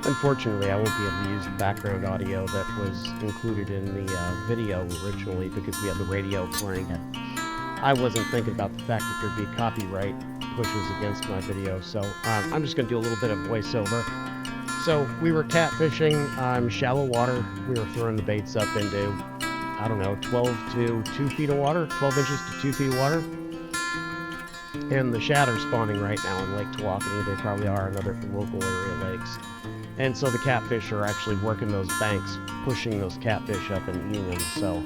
Unfortunately, I won't be able to use the background audio that was included in the video originally because we had the radio playing it. I wasn't thinking about the fact that there'd be copyright pushes against my video, so I'm just going to do a little bit of voiceover. So we were catfishing shallow water. We were throwing the baits up into, I don't know, 12 to 2 feet of water, 12 inches to 2 feet of water. And the shad are spawning right now in Lake Tawakoni. They probably are in other local area lakes. And so the catfish are actually working those banks, pushing those catfish up and eating them. So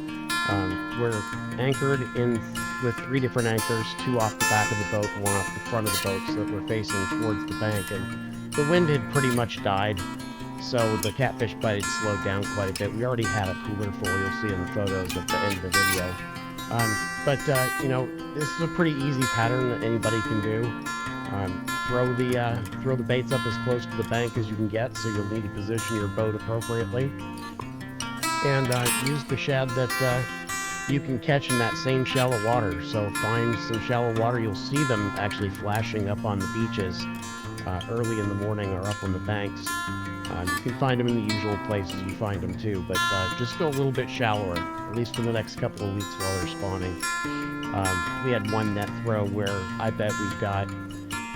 we're anchored in with 3 different anchors, 2 off the back of the boat, 1 off the front of the boat, so that we're facing towards the bank. And the wind had pretty much died, so the catfish bite had slowed down quite a bit. We already had a cooler full, you'll see in the photos at the end of the video. You know, this is a pretty easy pattern that anybody can do. Throw the baits up as close to the bank as you can get, so you'll need to position your boat appropriately. And use the shad that you can catch in that same shallow water. So find some shallow water. You'll see them actually flashing up on the beaches early in the morning or up on the banks. You can find them in the usual places you find them too, but just go a little bit shallower, at least for the next couple of weeks while they're spawning. We had one net throw where I bet we've got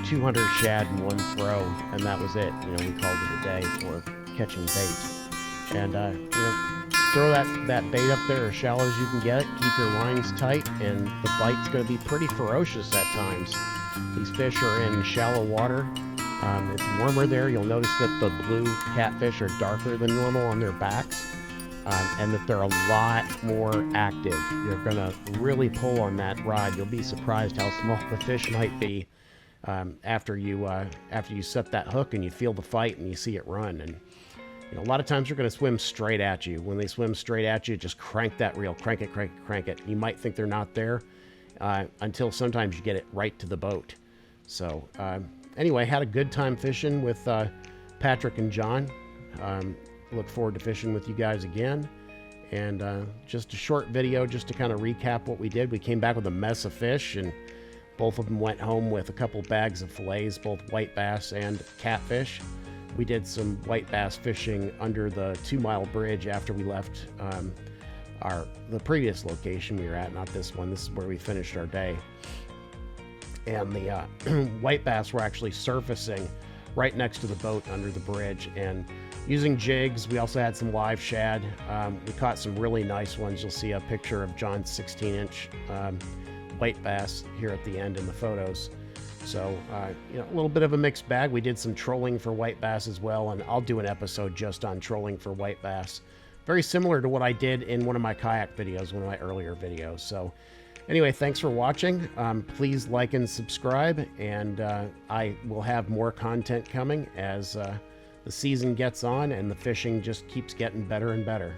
200 shad in one throw, and that was it. You know, we called it a day for catching bait. And you know, throw that bait up there as shallow as you can get it. Keep your lines tight, and the bite's going to be pretty ferocious at times. These fish are in shallow water. It's warmer there. You'll notice that the blue catfish are darker than normal on their backs, and that they're a lot more active. You're going to really pull on that rod. You'll be surprised how small the fish might be after you set that hook and you feel the fight and you see it run. And you know, a lot of times they're going to swim straight at you. When they swim straight at you, just crank that reel, crank it, crank it, crank it. You might think they're not there until sometimes you get it right to the boat. So anyway, had a good time fishing with Patrick and John. Look forward to fishing with you guys again. And just a short video just to kind of recap what we did. We came back with a mess of fish, and both of them went home with a couple bags of fillets, both white bass and catfish. We did some white bass fishing under the 2-mile bridge after we left the previous location we were at, not this one. This is where we finished our day. And the white bass were actually surfacing right next to the boat under the bridge. And using jigs, we also had some live shad. We caught some really nice ones. You'll see a picture of John's 16-inch white bass here at the end in the photos. So, you know, a little bit of a mixed bag. We did some trolling for white bass as well, and I'll do an episode just on trolling for white bass. Very similar to what I did in one of my kayak videos, one of my earlier videos. So anyway, thanks for watching. Please like and subscribe, and I will have more content coming as the season gets on and the fishing just keeps getting better and better.